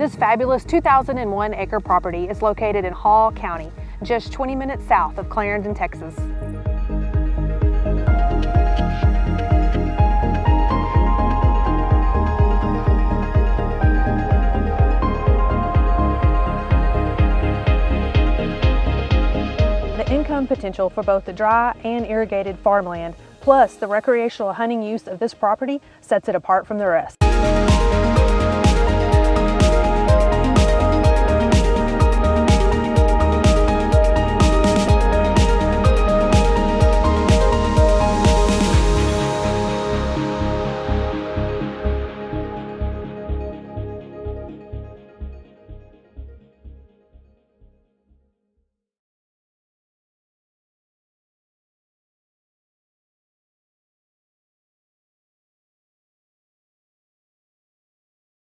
This fabulous 2,001 acre property is located in Hall County, just 20 minutes south of Clarendon, Texas. The income potential for both the dry and irrigated farmland, plus the recreational hunting use of this property, sets it apart from the rest.